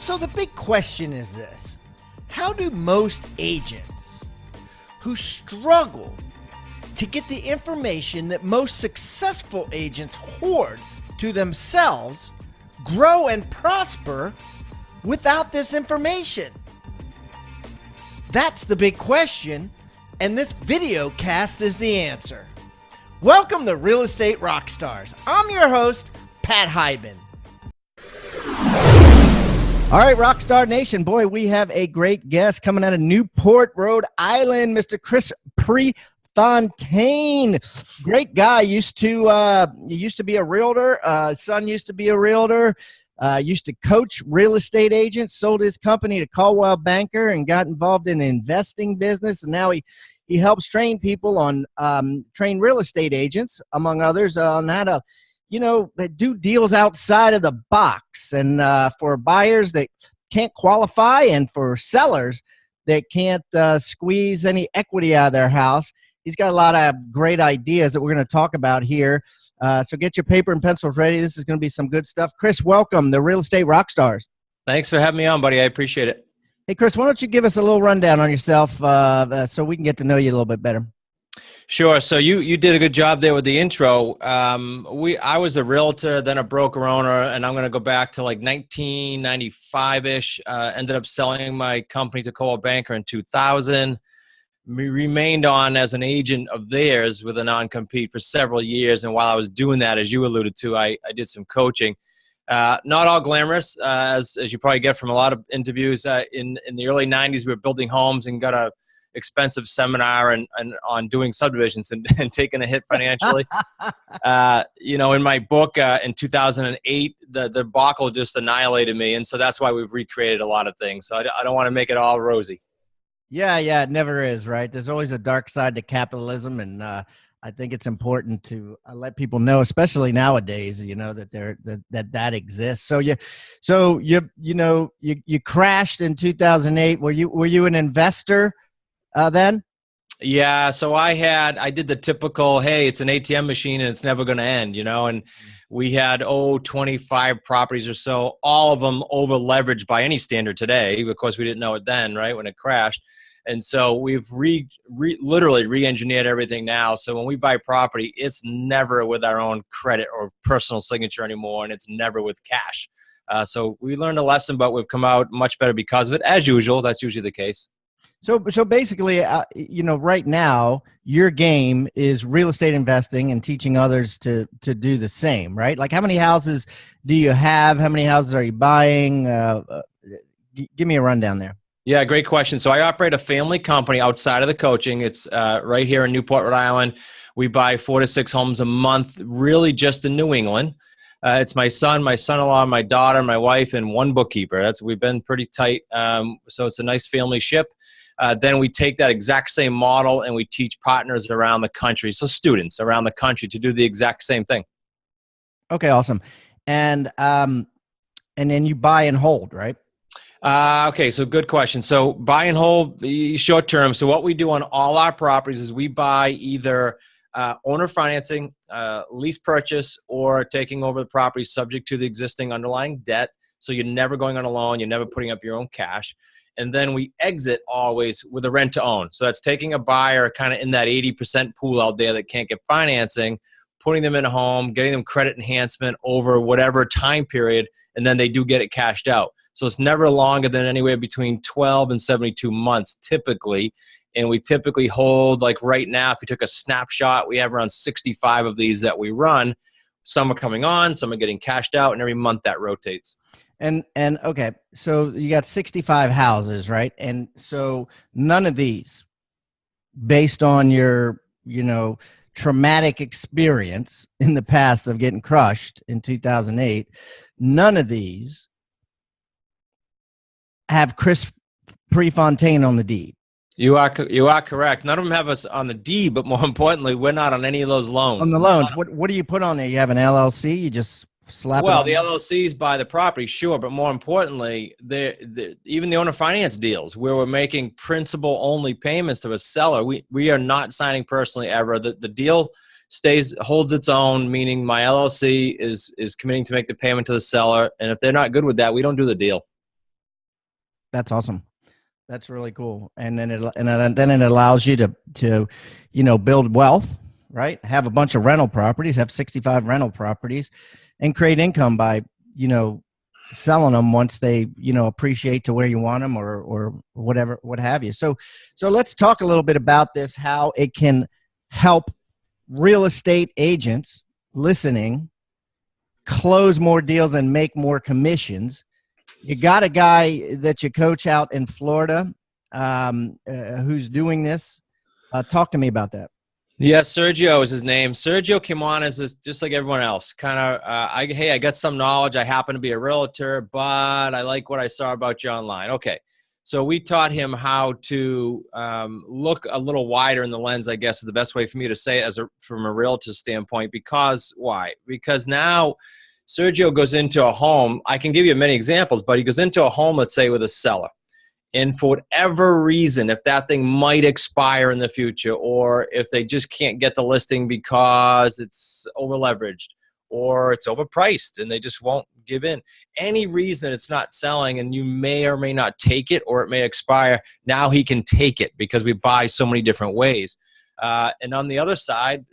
So the big question is this: how do most agents who struggle to get the information that most successful agents hoard to themselves grow and prosper without this information? That's the big question, and this video cast is the answer. Welcome to Real Estate Rockstars. I'm your host, Pat Hyben. All right, Rockstar Nation, boy, we have a great guest coming out of Newport, Rhode Island, Mr. Chris Prefontaine. Great guy. Used to be a realtor. Son used to be a realtor. Used to coach real estate agents. Sold his company to Caldwell Banker and got involved in the investing business. And now he helps train people on train real estate agents, among others, on how to do deals outside of the box, and for buyers that can't qualify and for sellers that can't squeeze any equity out of their house. He's got a lot of great ideas that we're going to talk about here. So get your paper and pencils ready. This is going to be some good stuff. Chris, welcome to Real Estate Rockstars. Thanks for having me on, buddy. I appreciate it. Hey, Chris, why don't you give us a little rundown on yourself so we can get to know you a little bit better? Sure. So you did a good job there with the intro. I was a realtor, then a broker owner, and I'm going to go back to like 1995-ish. Ended up selling my company to Caldwell Banker in 2000. Remained on as an agent of theirs with a non-compete for several years. And while I was doing that, as you alluded to, I did some coaching. Not all glamorous, as you probably get from a lot of interviews. In the early 90s, we were building homes and got a expensive seminar and on doing subdivisions and taking a hit financially. In my book in 2008, the debacle just annihilated me. And so that's why we've recreated a lot of things. So I don't want to make it all rosy. Yeah, it never is, right? There's always a dark side to capitalism. And I think it's important to let people know, especially nowadays, that exists. So you crashed in 2008. Were you an investor then? Yeah. So I did the typical, hey, it's an ATM machine and it's never going to end, and we had 25 properties or so, all of them over leveraged by any standard today. Of course, we didn't know it then, right, when it crashed. And so we've literally re-engineered everything now. So when we buy property, it's never with our own credit or personal signature anymore, and it's never with cash. So we learned a lesson, but we've come out much better because of it. As usual, that's usually the case. So basically, right now, your game is real estate investing and teaching others to do the same, right? Like, how many houses do you have? How many houses are you buying? Give me a rundown there. Yeah, great question. So I operate a family company outside of the coaching. It's right here in Newport, Rhode Island. We buy 4 to 6 homes a month, really just in New England. It's my son, my son-in-law, my daughter, my wife, and one bookkeeper. We've been pretty tight. So it's a nice family ship. Then we take that exact same model and we teach partners around the country, so students around the country, to do the exact same thing. Okay, awesome. And then you buy and hold, right? Okay, so good question. So buy and hold, short term. So what we do on all our properties is we buy either owner financing, lease purchase, or taking over the property subject to the existing underlying debt. So you're never going on a loan, you're never putting up your own cash. And then we exit always with a rent to own. So that's taking a buyer kind of in that 80% pool out there that can't get financing, putting them in a home, getting them credit enhancement over whatever time period, and then they do get it cashed out. So it's never longer than anywhere between 12 and 72 months typically. And we typically hold, like right now, if you took a snapshot, we have around 65 of these that we run. Some are coming on, some are getting cashed out, and every month that rotates. And okay, so you got 65 houses, right? And so none of these, based on your, traumatic experience in the past of getting crushed in 2008, none of these have Chris Prefontaine on the deed. You are correct. None of them have us on the deed, but more importantly, we're not on any of those loans. On the loans, what do you put on there? You have an LLC? You just slap it on? Well, the LLCs buy the property, sure, but more importantly, even the owner finance deals where we're making principal-only payments to a seller, we are not signing personally ever. The deal holds its own, meaning my LLC is committing to make the payment to the seller, and if they're not good with that, we don't do the deal. That's awesome. That's really cool. And then then it allows you to, build wealth, right? Have a bunch of rental properties, have 65 rental properties, and create income by, selling them once they, appreciate to where you want them or whatever, what have you. So let's talk a little bit about this, how it can help real estate agents listening close more deals and make more commissions. You got a guy that you coach out in Florida who's doing this. Talk to me about that. Yeah, Sergio is his name. Sergio came on as just like everyone else. Kind of, hey, I got some knowledge. I happen to be a realtor, but I like what I saw about you online. Okay. So we taught him how to look a little wider in the lens, I guess is the best way for me to say it from a realtor standpoint. Because why? Because now Sergio goes into a home. I can give you many examples, but he goes into a home, let's say, with a seller. And for whatever reason, if that thing might expire in the future, or if they just can't get the listing because it's over leveraged or it's overpriced and they just won't give in, any reason it's not selling and you may or may not take it or it may expire, now he can take it because we buy so many different ways. And on the other side,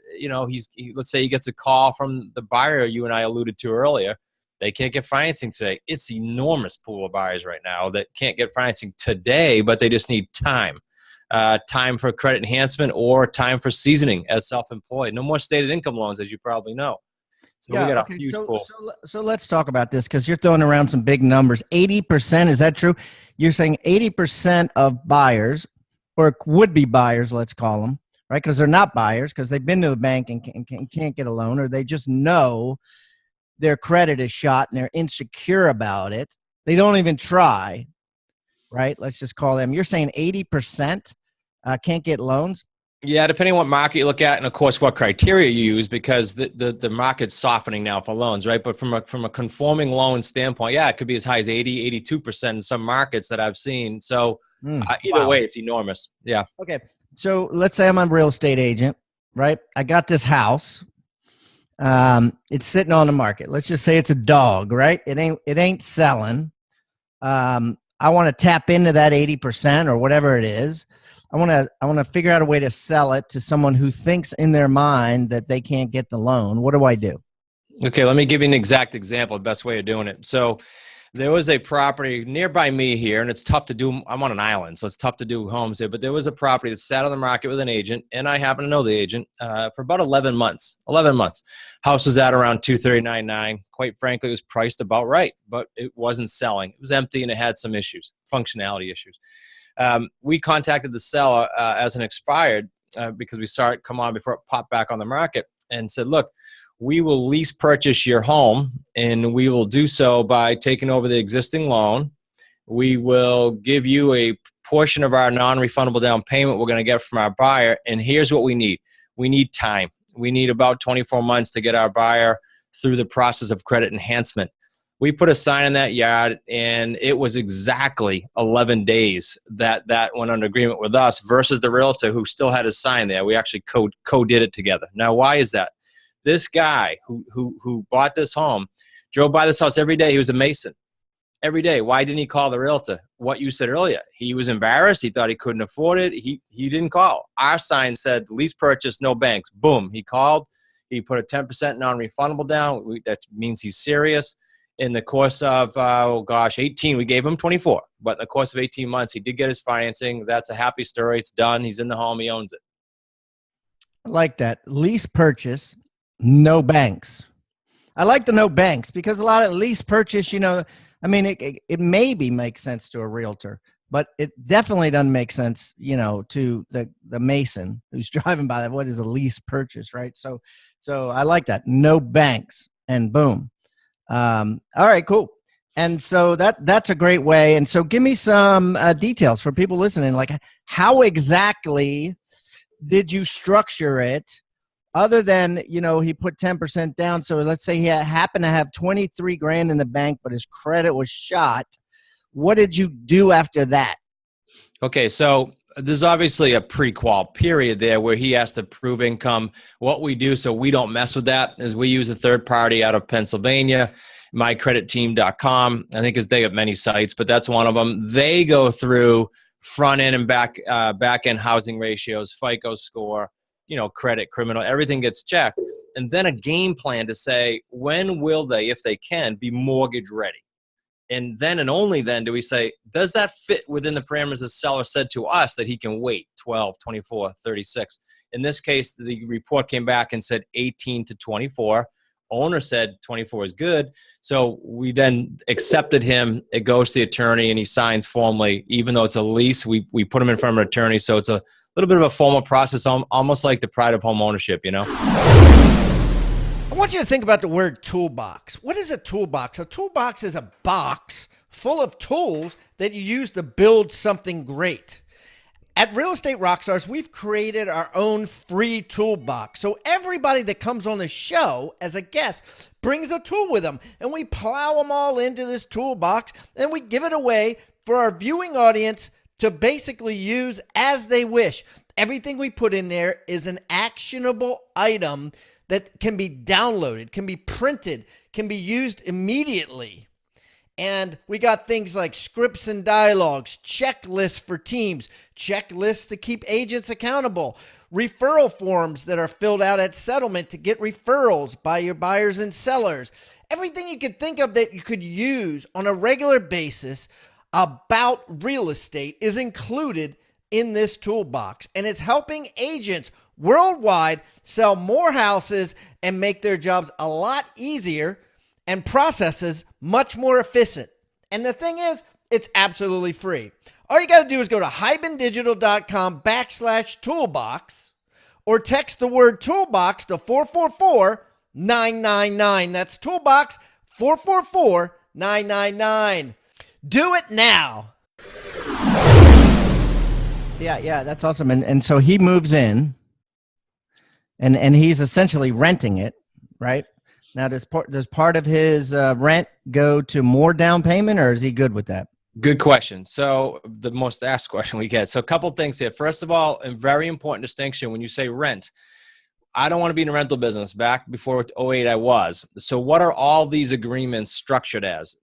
let's say he gets a call from the buyer you and I alluded to earlier. They can't get financing today. It's an enormous pool of buyers right now that can't get financing today, but they just need time. Time for credit enhancement or time for seasoning as self-employed. No more stated income loans, as you probably know. So we got a huge pool. So let's talk about this because you're throwing around some big numbers. 80%, is that true? You're saying 80% of buyers, or would-be buyers, let's call them, right? Because they're not buyers because they've been to the bank and can't get a loan, or they just know their credit is shot and they're insecure about it. They don't even try, right? Let's just call them. You're saying 80% can't get loans? Yeah, depending on what market you look at and, of course, what criteria you use, because the market's softening now for loans, right? But from a conforming loan standpoint, yeah, it could be as high as 80, 82% in some markets that I've seen. So either way, it's enormous. Yeah. Okay. So let's say I'm a real estate agent, right? I got this house. It's sitting on the market. Let's just say it's a dog, right? It ain't selling. I want to tap into that 80% or whatever it is. I want to figure out a way to sell it to someone who thinks in their mind that they can't get the loan. What do I do? Okay, let me give you an exact example, the best way of doing it. So there was a property nearby me here, and it's tough to do. I'm on an island, so it's tough to do homes here. But there was a property that sat on the market with an agent, and I happen to know the agent for about 11 months. 11 months. House was at around 239.9. Quite frankly, it was priced about right, but it wasn't selling. It was empty, and it had some issues, functionality issues. We contacted the seller as an expired because we saw it come on before it popped back on the market, and said, "Look, we will lease purchase your home, and we will do so by taking over the existing loan. We will give you a portion of our non-refundable down payment we're going to get from our buyer, and here's what we need. We need time. We need about 24 months to get our buyer through the process of credit enhancement." We put a sign in that yard, and it was exactly 11 days that went under agreement with us versus the realtor who still had his sign there. We actually co-did it together. Now, why is that? This guy who bought this home drove by this house every day. He was a mason. Every day. Why didn't he call the realtor? What you said earlier. He was embarrassed. He thought he couldn't afford it. He didn't call. Our sign said lease purchase, no banks. Boom. He called. He put a 10% non-refundable down. That means he's serious. In the course of, 18, we gave him 24. But in the course of 18 months, he did get his financing. That's a happy story. It's done. He's in the home. He owns it. I like that. Lease purchase, no banks. I like the no banks because a lot of lease purchase, it maybe makes sense to a realtor, but it definitely doesn't make sense, to the mason who's driving by that. What is a lease purchase, right? So I like that. No banks, and boom. All right, cool. And so that's a great way. And so give me some details for people listening, like how exactly did you structure it? Other than, he put 10% down. So let's say he happened to have 23 grand in the bank, but his credit was shot. What did you do after that? Okay, so there's obviously a pre-qual period there where he has to prove income. What we do so we don't mess with that is we use a third party out of Pennsylvania. mycreditteam.com. I think they have many sites, but that's one of them. They go through front end and back end housing ratios, FICO score, credit, criminal, everything gets checked. And then a game plan to say, when will they, if they can, be mortgage ready? And then and only then do we say, does that fit within the parameters the seller said to us that he can wait 12, 24, 36? In this case, the report came back and said 18 to 24. Owner said 24 is good. So we then accepted him. It goes to the attorney and he signs formally. Even though it's a lease, we put him in front of an attorney. So it's a little bit of a formal process, almost like the pride of home ownership, I want you to think about the word toolbox. What is a toolbox? A toolbox is a box full of tools that you use to build something great. At Real Estate Rockstars, we've created our own free toolbox. So everybody that comes on the show as a guest brings a tool with them, and we plow them all into this toolbox, and we give it away for our viewing audience to basically use as they wish. Everything we put in there is an actionable item that can be downloaded, can be printed, can be used immediately. And we got things like scripts and dialogues, checklists for teams, checklists to keep agents accountable, referral forms that are filled out at settlement to get referrals by your buyers and sellers. Everything you could think of that you could use on a regular basis about real estate is included in this toolbox. And it's helping agents worldwide sell more houses and make their jobs a lot easier and processes much more efficient. And the thing is, it's absolutely free. All you got to do is go to hibandigital.com/toolbox or text the word toolbox to 444-999. That's toolbox 444-999. Do it now. Yeah, that's awesome. And so he moves in and he's essentially renting it, right? Now, does part of his rent go to more down payment, or is he good with that? Good question. So the most asked question we get. So a couple things here. First of all, a very important distinction when you say rent. I don't want to be in the rental business. Back before '08, I was. So what are all these agreements structured as?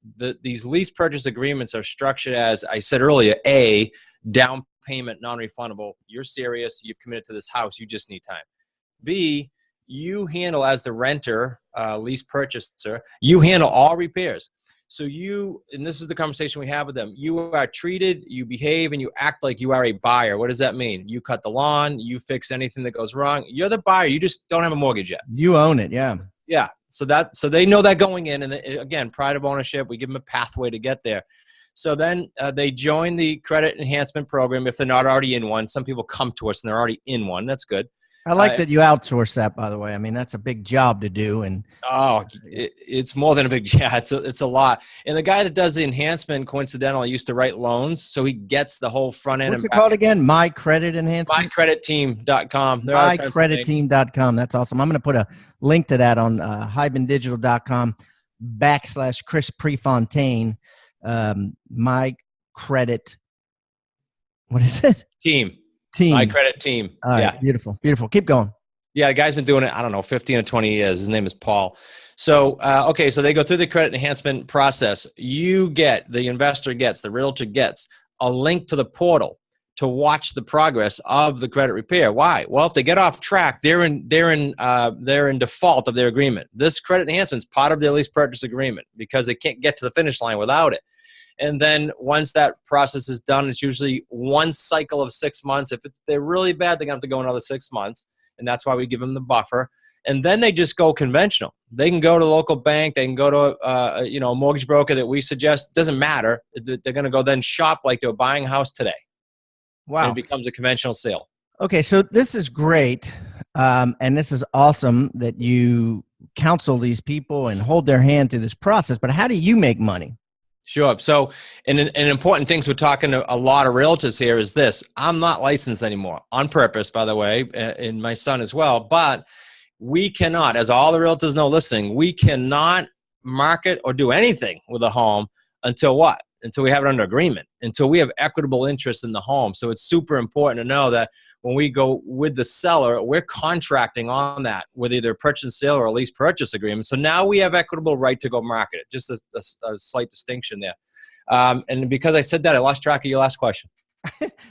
These lease purchase agreements are structured as, I said earlier, A, down payment, non-refundable. You're serious. You've committed to this house. You just need time. B, you handle as the renter, lease purchaser, you handle all repairs. So and this is the conversation we have with them, you are treated, you behave, and you act like you are a buyer. What does that mean? You cut the lawn, you fix anything that goes wrong. You're the buyer. You just don't have a mortgage yet. You own it, yeah. Yeah. So they know that going in, and again, pride of ownership. We give them a pathway to get there. So then they join the credit enhancement program if they're not already in one. Some people come to us and they're already in one. That's good. I like that you outsource that, by the way. I mean, that's a big job to do. And it's more than a big job. It's a lot. And the guy that does the enhancement, coincidentally, used to write loans, so he gets the whole front end. What's it called again? My Credit Enhancement? MyCreditTeam.com. MyCreditTeam.com. That's awesome. I'm going to put a link to that on hibandigital.com/Chris Prefontaine. My Credit. What is it? Team. My Credit Team. All right, yeah. Beautiful. Keep going. Yeah, the guy's been doing it, 15 or 20 years. His name is Paul. So, okay, so they go through the credit enhancement process. The investor gets, the realtor gets a link to the portal to watch the progress of the credit repair. Why? Well, if they get off track, they're in default of their agreement. This credit enhancement is part of their lease purchase agreement because they can't get to the finish line without it. And then once that process is done, it's usually one cycle of 6 months. If they're really bad, they're going to have to go another 6 months. And that's why we give them the buffer. And then they just go conventional. They can go to a local bank. They can go to a mortgage broker that we suggest. It doesn't matter. They're going to go then shop like they're buying a house today. Wow. And it becomes a conventional sale. Okay, so this is great. And this is awesome that you counsel these people and hold their hand through this process. But how do you make money? Sure. So, and important things we're talking to a lot of realtors here is this. I'm not licensed anymore, on purpose, by the way, and my son as well. But we cannot, as all the realtors know listening, we cannot market or do anything with a home until what? until we have it under agreement, until we have equitable interest in the home. So it's super important to know that when we go with the seller, we're contracting on that with either a purchase and sale or a lease purchase agreement. So now we have equitable right to go market it. Just a slight distinction there. And because I said that, I lost track of your last question.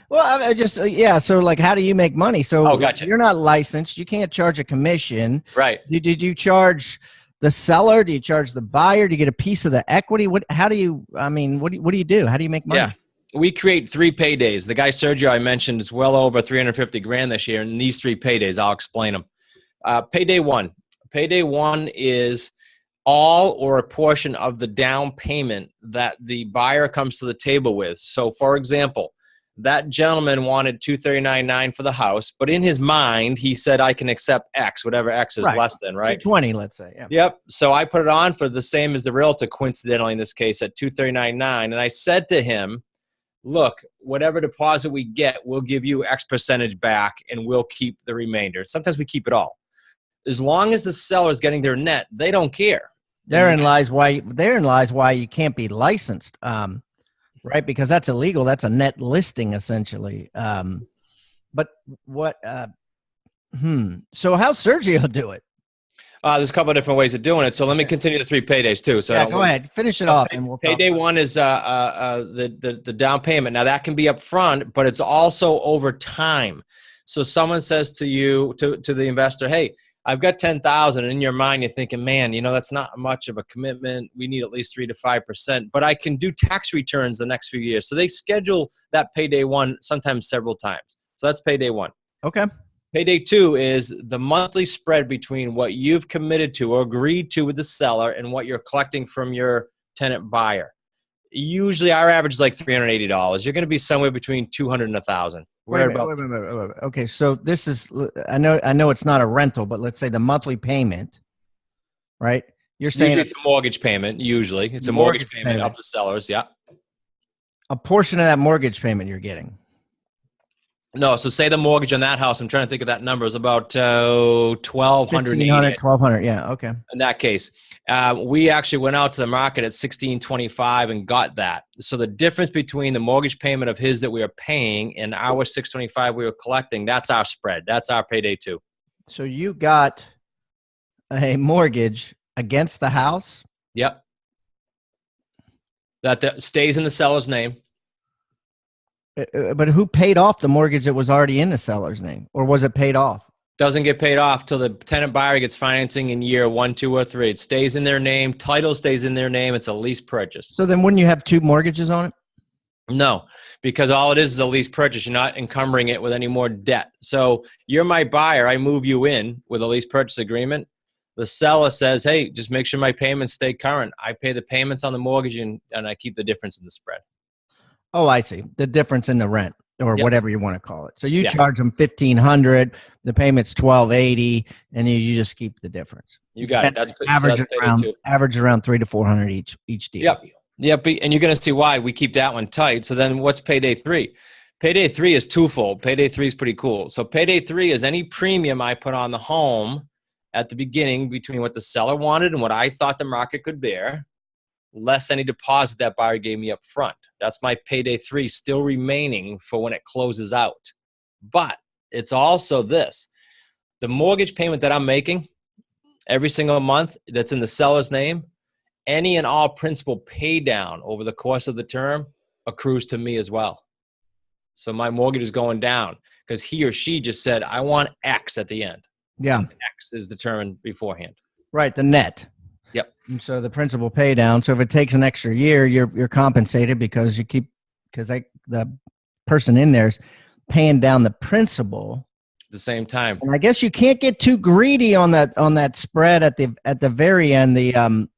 Well, I just, yeah. So like, how do you make money? So gotcha. You're not licensed. You can't charge a commission. Right. Did you charge the seller? Do you charge the buyer? Do you get a piece of the equity? How do you, I mean, what do you do? How do you make money? Yeah. We create 3 paydays. The guy Sergio I mentioned is well over 350 grand this year. And these 3 paydays, I'll explain them. Payday one. Payday one is all or a portion of the down payment that the buyer comes to the table with. So for example, that gentleman wanted $239,900 for the house, but in his mind, he said, I can accept X, whatever X is less than, right? 220, let's say. Yeah. Yep. So I put it on for the same as the realtor, coincidentally in this case, at $239,900. And I said to him, look, whatever deposit we get, we'll give you X percentage back and we'll keep the remainder. Sometimes we keep it all. As long as the seller is getting their net, they don't care. Therein lies why you can't be licensed. Right, because that's illegal. That's a net listing, essentially. But what? So how's Sergio do it? There's a couple of different ways of doing it. So let me continue the 3 paydays too. So yeah, go ahead, finish it off, and we'll. Payday one is the down payment. Now that can be up front, but it's also over time. So someone says to you, to the investor, hey, I've got 10,000, and in your mind, you're thinking, man, you know, that's not much of a commitment. We need at least 3 to 5%, but I can do tax returns the next few years. So they schedule that payday one sometimes several times. So that's payday one. Okay. Payday two is the monthly spread between what you've committed to or agreed to with the seller and what you're collecting from your tenant buyer. Usually our average is like $380. You're going to be somewhere between $200 and $1,000. Wait. Okay, so this is, I know it's not a rental, but let's say the monthly payment, right? You're saying usually it's a mortgage payment. Usually it's a mortgage payment of the sellers. Yeah. A portion of that mortgage payment you're getting. No, so say the mortgage on that house, I'm trying to think of that number, is about $1,280. $1,200, yeah, okay. In that case, we actually went out to the market at $1,625 and got that. So the difference between the mortgage payment of his that we are paying and our $625 we were collecting, that's our spread. That's our payday two. So you got a mortgage against the house? Yep. That stays in the seller's name. But who paid off the mortgage that was already in the seller's name, or was it paid off? Doesn't get paid off till the tenant buyer gets financing in year 1, 2, or 3. It stays in their name. Title stays in their name. It's a lease purchase. So then wouldn't you have 2 mortgages on it? No, because all it is a lease purchase. You're not encumbering it with any more debt. So you're my buyer. I move you in with a lease purchase agreement. The seller says, hey, just make sure my payments stay current. I pay the payments on the mortgage and I keep the difference in the spread. Oh, I see. The difference in the rent or whatever you want to call it. So you charge them $1,500, the payment's $1,280, and you just keep the difference. You got it. That's average around $300 to $400 each deal. Yep. And you're going to see why we keep that one tight. So then what's payday 3? Payday 3 is twofold. Payday 3 is pretty cool. So payday 3 is any premium I put on the home at the beginning between what the seller wanted and what I thought the market could bear, less any deposit that buyer gave me up front. That's my payday 3 still remaining for when it closes out. But it's also this. The mortgage payment that I'm making every single month that's in the seller's name, any and all principal pay down over the course of the term accrues to me as well. So my mortgage is going down because he or she just said, I want X at the end. Yeah. X is determined beforehand. Right, the net. Yep. And so the principal pay down. So if it takes an extra year, you're compensated because the person in there's paying down the principal at the same time. And I guess you can't get too greedy on that spread at the very end. The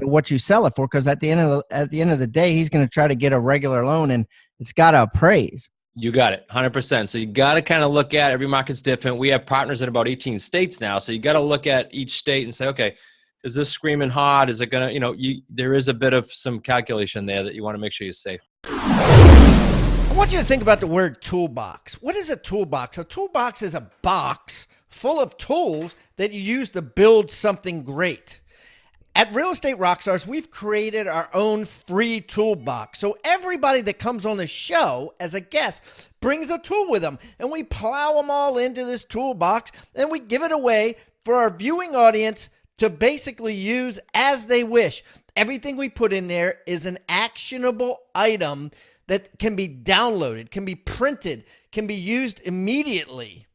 what you sell it for, because at the end of the day, he's going to try to get a regular loan, and it's got to appraise. You got it, 100%. So you got to kind of look at every market's different. We have partners in about 18 states now, so you got to look at each state and say, okay, is this screaming hot? Is it going to, there is a bit of some calculation there that you want to make sure you're safe. I want you to think about the word toolbox. What is a toolbox? A toolbox is a box full of tools that you use to build something great. At Real Estate Rockstars, we've created our own free toolbox. So everybody that comes on the show as a guest brings a tool with them, and we plow them all into this toolbox, and we give it away for our viewing audience to basically use as they wish. Everything we put in there is an actionable item that can be downloaded, can be printed, can be used immediately.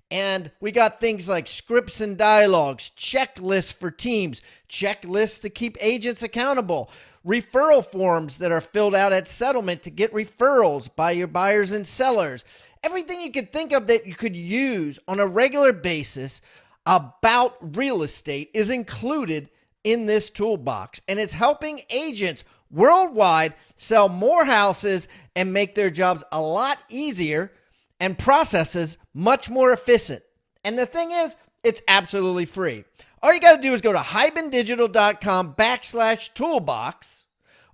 And we got things like scripts and dialogues, checklists for teams, checklists to keep agents accountable, referral forms that are filled out at settlement to get referrals by your buyers and sellers. Everything you could think of that you could use on a regular basis about real estate is included in this toolbox. And it's helping agents worldwide sell more houses and make their jobs a lot easier and processes much more efficient. And the thing is, it's absolutely free. All you got to do is go to hibandigital.com/toolbox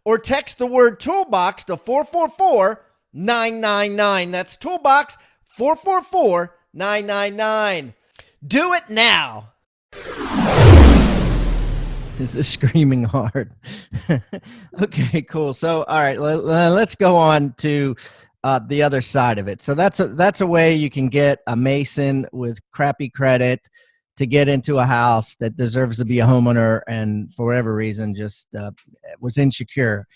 or text the word toolbox to 444-999. That's toolbox 444-999. Do it now. This is screaming hard. Okay, cool. So, all right, let's go on to the other side of it. So that's a way you can get a Mason with crappy credit to get into a house that deserves to be a homeowner, and for whatever reason just was insecure.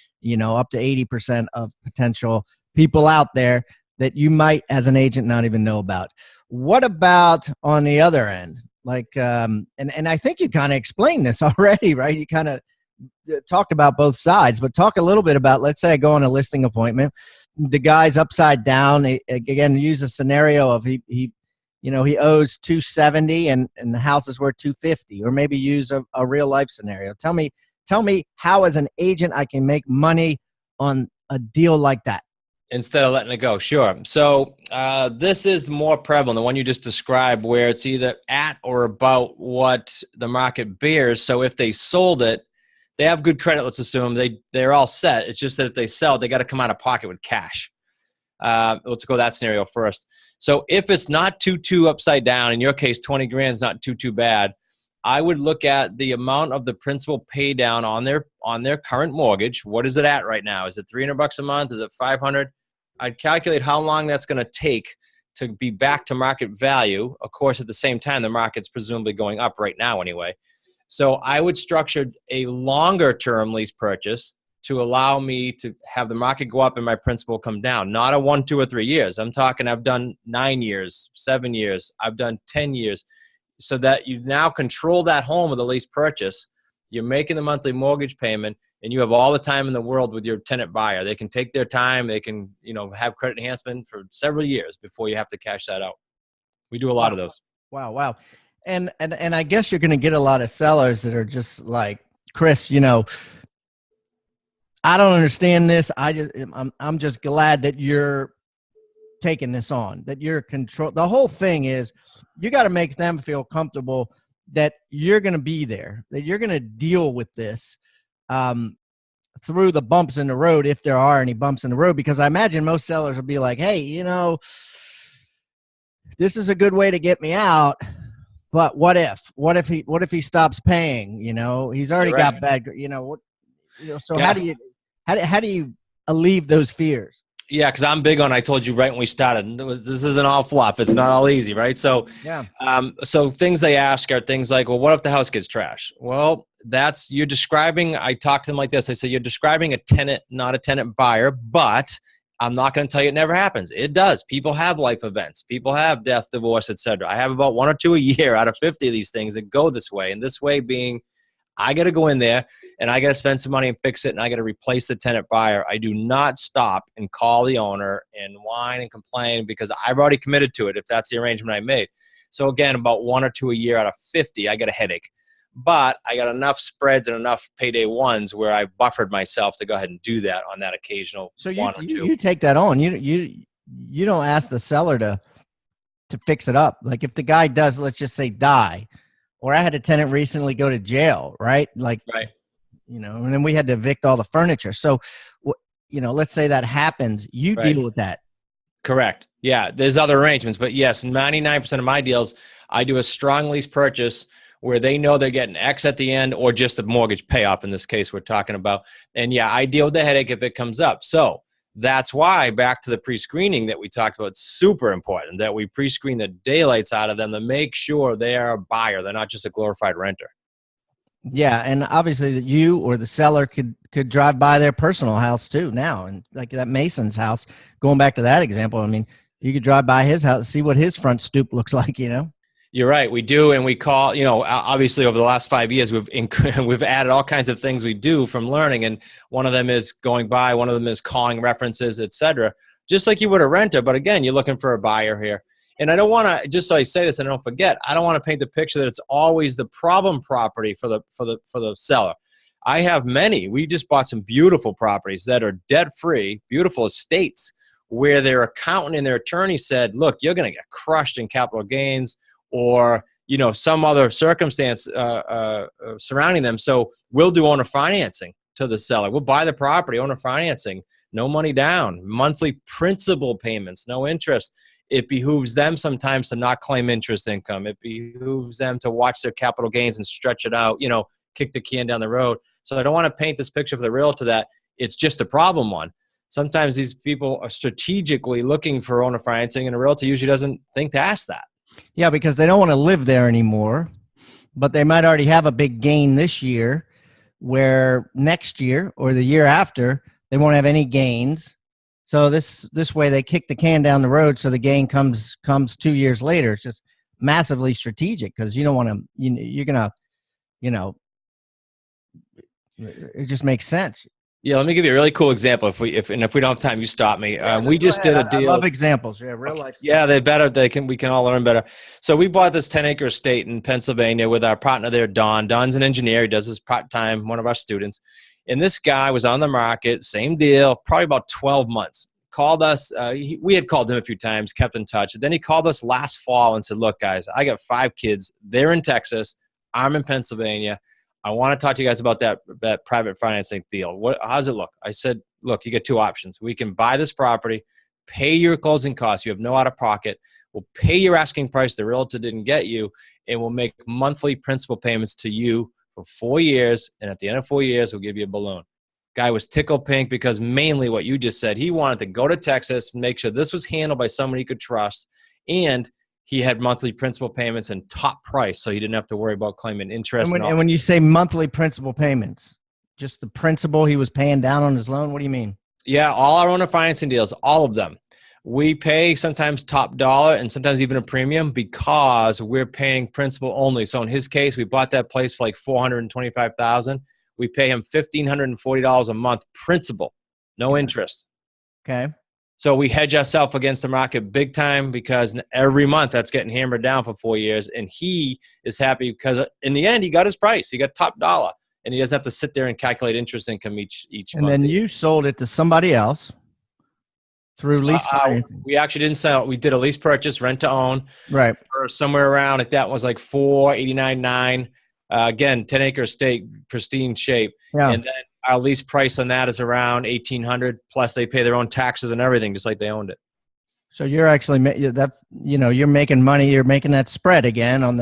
Up to 80% of potential people out there that you might, as an agent, not even know about. What about on the other end? Like, and I think you kind of explained this already, right? You kind of talked about both sides, but talk a little bit about, let's say I go on a listing appointment, the guy's upside down. Again, use a scenario of he owes 270 and the house is worth 250, or maybe use a real life scenario. Tell me how, as an agent, I can make money on a deal like that instead of letting it go. Sure. So this is more prevalent, the one you just described, where it's either at or about what the market bears. So if they sold it, they have good credit, let's assume. They're all set. It's just that if they sell, they got to come out of pocket with cash. Let's go that scenario first. So if it's not too upside down, in your case, 20 grand is not too bad. I would look at the amount of the principal pay down on their current mortgage. What is it at right now? Is it $300 a month? Is it $500? I'd calculate how long that's going to take to be back to market value. Of course, at the same time, the market's presumably going up right now anyway. So I would structure a longer term lease purchase to allow me to have the market go up and my principal come down. Not a 1, 2, or 3 years. I'm talking I've done 9 years, 7 years. I've done 10 years. So that you now control that home with a lease purchase. You're making the monthly mortgage payment, and you have all the time in the world with your tenant buyer. They can take their time. They can, have credit enhancement for several years before you have to cash that out. We do a lot of those. Wow. And I guess you're going to get a lot of sellers that are just like, Chris, I don't understand this. I'm just glad that you're taking this on, that you're control. The whole thing is you got to make them feel comfortable that you're going to be there, that you're going to deal with this through the bumps in the road, if there are any bumps in the road, because I imagine most sellers will be like, hey, this is a good way to get me out. But what if he stops paying? He's already got bad. So yeah. How do you alleviate those fears? Yeah, because I'm big on. I told you right when we started. This isn't all fluff. It's not all easy, right? So yeah. So things they ask are things like, well, what if the house gets trashed? Well, you're describing. I talk to them like this. I say you're describing a tenant, not a tenant buyer, but I'm not going to tell you it never happens. It does. People have life events. People have death, divorce, etc. I have about 1 or 2 a year out of 50 of these things that go this way. And this way being, I got to go in there and I got to spend some money and fix it, and I got to replace the tenant buyer. I do not stop and call the owner and whine and complain because I've already committed to it if that's the arrangement I made. So again, about 1 or 2 a year out of 50, I get a headache. But I got enough spreads and enough payday ones where I buffered myself to go ahead and do that on that occasional so 1 or 2. You take that on. You don't ask the seller to fix it up. Like if the guy does, let's just say die, or I had a tenant recently go to jail, right? Like, right. And then we had to evict all the furniture. So, let's say that happens. You right. deal with that. Correct. Yeah. There's other arrangements, but yes, 99% of my deals, I do a strong lease purchase where they know they're getting X at the end or just a mortgage payoff in this case we're talking about. And yeah, I deal with the headache if it comes up. So that's why, back to the pre-screening that we talked about, it's super important that we pre-screen the daylights out of them to make sure they are a buyer. They're not just a glorified renter. Yeah, and obviously you or the seller could drive by their personal house too now, and like that Mason's house. Going back to that example, I mean, you could drive by his house, see what his front stoop looks like. You know. You're right. We do, and we call. You know, obviously over the last 5 years, we've added all kinds of things we do from learning, and one of them is going by. One of them is calling references, etc. Just like you would a renter, but again, you're looking for a buyer here. And I don't want to, just so I say this and I don't forget, I don't want to paint the picture that it's always the problem property for the seller. I have many. We just bought some beautiful properties that are debt-free, beautiful estates, where their accountant and their attorney said, look, you're going to get crushed in capital gains, or you know, some other circumstance surrounding them. So we'll do owner financing to the seller. We'll buy the property, owner financing, no money down, monthly principal payments, no interest. It behooves them sometimes to not claim interest income. It behooves them to watch their capital gains and stretch it out, you know, kick the can down the road. So I don't want to paint this picture for the realtor that it's just a problem one. Sometimes these people are strategically looking for owner financing, and a realtor usually doesn't think to ask that. Yeah, because they don't want to live there anymore, but they might already have a big gain this year, where next year or the year after they won't have any gains. So this way they kick the can down the road, so the gain comes 2 years later. It's just massively strategic, because you don't want to. You're gonna, you know, it just makes sense. Yeah, let me give you a really cool example. If we don't have time, you stop me. We just did a deal. I love examples. Yeah, real life. Yeah, they're better. We can all learn better. So we bought this 10-acre estate in Pennsylvania with our partner there, Don. Don's an engineer. He does this part-time, one of our students. And this guy was on the market, same deal, probably about 12 months. Called us. We had called him a few times, kept in touch. Then he called us last fall and said, look, guys, I got 5 kids. They're in Texas. I'm in Pennsylvania. I want to talk to you guys about that private financing deal. How's it look? I said, look, you get 2 options. We can buy this property, pay your closing costs. You have no out of pocket. We'll pay your asking price the realtor didn't get you, and we'll make monthly principal payments to you for 4 years. And at the end of 4 years, we'll give you a balloon. Guy was tickled pink, because mainly what you just said, he wanted to go to Texas, make sure this was handled by someone he could trust, and he had monthly principal payments and top price, so he didn't have to worry about claiming interest. And when you say monthly principal payments, just the principal he was paying down on his loan? What do you mean? Yeah, all our owner financing deals, all of them. We pay sometimes top dollar and sometimes even a premium, because we're paying principal only. So in his case, we bought that place for like $425,000. We pay him $1,540 a month principal, no interest. Okay. So we hedge ourselves against the market big time, because every month that's getting hammered down for 4 years. And he is happy because in the end, he got his price. He got top dollar, and he doesn't have to sit there and calculate interest income each month. And then you sold it to somebody else through lease financing. We actually didn't sell it. We did a lease purchase, rent to own. Right. For somewhere around, if that was like $489,900. Again, 10-acre estate, pristine shape. Yeah. And then our lease price on that is around $1,800, plus they pay their own taxes and everything, just like they owned it. So you're actually you're making money. You're making that spread again on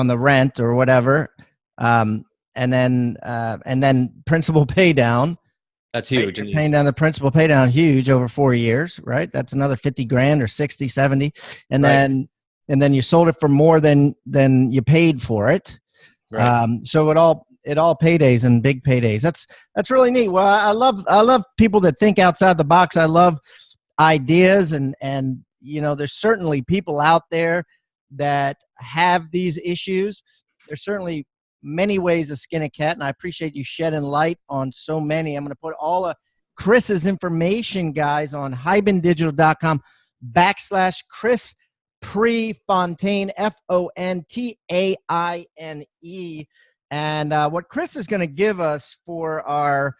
the rent or whatever, and then principal pay down. That's huge. Right? Paying down the principal pay down, huge, over 4 years, right? That's another 50 grand or 60, 70, and right. then you sold it for more than you paid for it. Right. So it all paydays and big paydays. That's really neat. Well, I love people that think outside the box. I love ideas, and there's certainly people out there that have these issues. There's certainly many ways to skin a cat, and I appreciate you shedding light on so many. I'm going to put all of Chris's information, guys, on hibandigital.com/Chris Prefontaine, Fontaine. And what Chris is going to give us for our,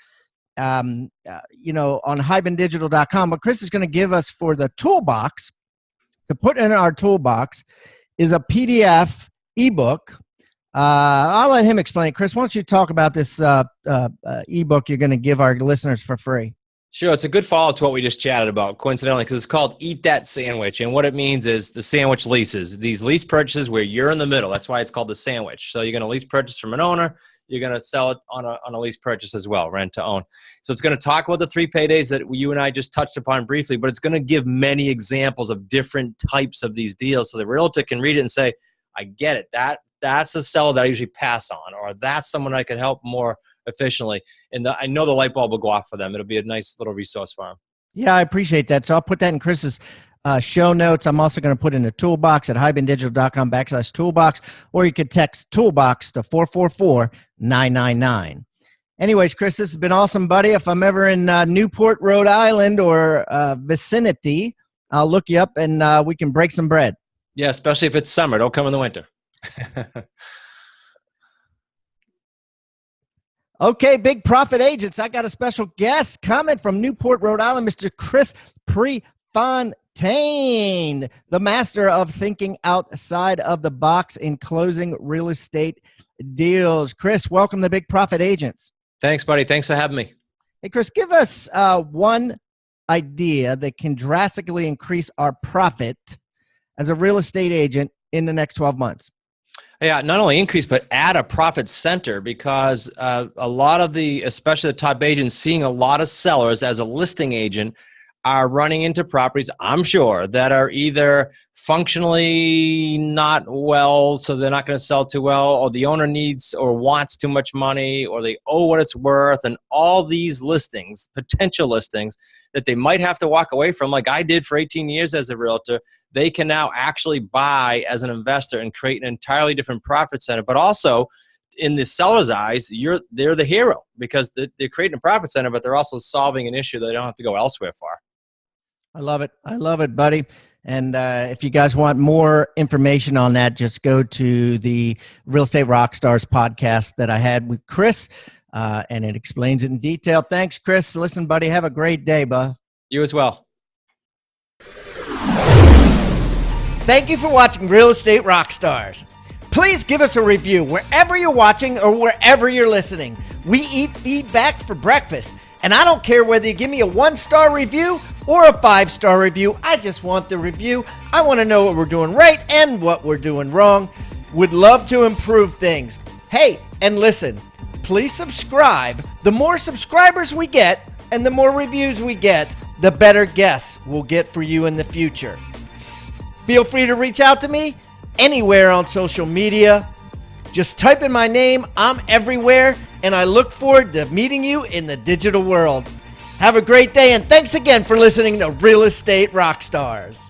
on hibandigital.com, what Chris is going to give us for the toolbox, to put in our toolbox, is a PDF ebook. I'll let him explain it. Chris, why don't you talk about this ebook you're going to give our listeners for free? Sure. It's a good follow-up to what we just chatted about, coincidentally, because it's called Eat That Sandwich. And what it means is the sandwich leases, these lease purchases where you're in the middle. That's why it's called the sandwich. So you're going to lease purchase from an owner. You're going to sell it on a lease purchase as well, rent to own. So it's going to talk about the 3 paydays that you and I just touched upon briefly, but it's going to give many examples of different types of these deals. So the realtor can read it and say, I get it. That's a seller that I usually pass on, or that's someone I could help more efficiently. And I know the light bulb will go off for them. It'll be a nice little resource for them. Yeah, I appreciate that. So I'll put that in Chris's show notes. I'm also going to put in the toolbox at highbanddigital.com/toolbox, or you could text toolbox to 444-999. Anyways, Chris, this has been awesome, buddy. If I'm ever in Newport, Rhode Island or vicinity, I'll look you up and we can break some bread. Yeah, especially if it's summer. Don't come in the winter. Okay, Big Profit Agents, I got a special guest coming from Newport, Rhode Island, Mr. Chris Prefontaine, the master of thinking outside of the box in closing real estate deals. Chris, welcome to Big Profit Agents. Thanks, buddy. Thanks for having me. Hey, Chris, give us one idea that can drastically increase our profit as a real estate agent in the next 12 months. Yeah, not only increase, but add a profit center, because a lot of especially the top agents, seeing a lot of sellers as a listing agent are running into properties, I'm sure, that are either functionally not well, so they're not going to sell too well, or the owner needs or wants too much money, or they owe what it's worth, and all these listings, potential listings, that they might have to walk away from, like I did for 18 years as a realtor. They can now actually buy as an investor and create an entirely different profit center. But also, in the seller's eyes, they're the hero, because they're creating a profit center, but they're also solving an issue that they don't have to go elsewhere for. I love it. I love it, buddy. And if you guys want more information on that, just go to the Real Estate Rockstars podcast that I had with Chris, and it explains it in detail. Thanks, Chris. Listen, buddy, have a great day, bud. You as well. Thank you for watching Real Estate Rockstars. Please give us a review wherever you're watching or wherever you're listening. We eat feedback for breakfast, and I don't care whether you give me a 1-star review or a 5-star review. I just want the review. I want to know what we're doing right and what we're doing wrong. Would love to improve things. Hey, and listen, please subscribe. The more subscribers we get and the more reviews we get, the better guests we'll get for you in the future. Feel free to reach out to me anywhere on social media. Just type in my name. I'm everywhere, and I look forward to meeting you in the digital world. Have a great day, and thanks again for listening to Real Estate Rockstars.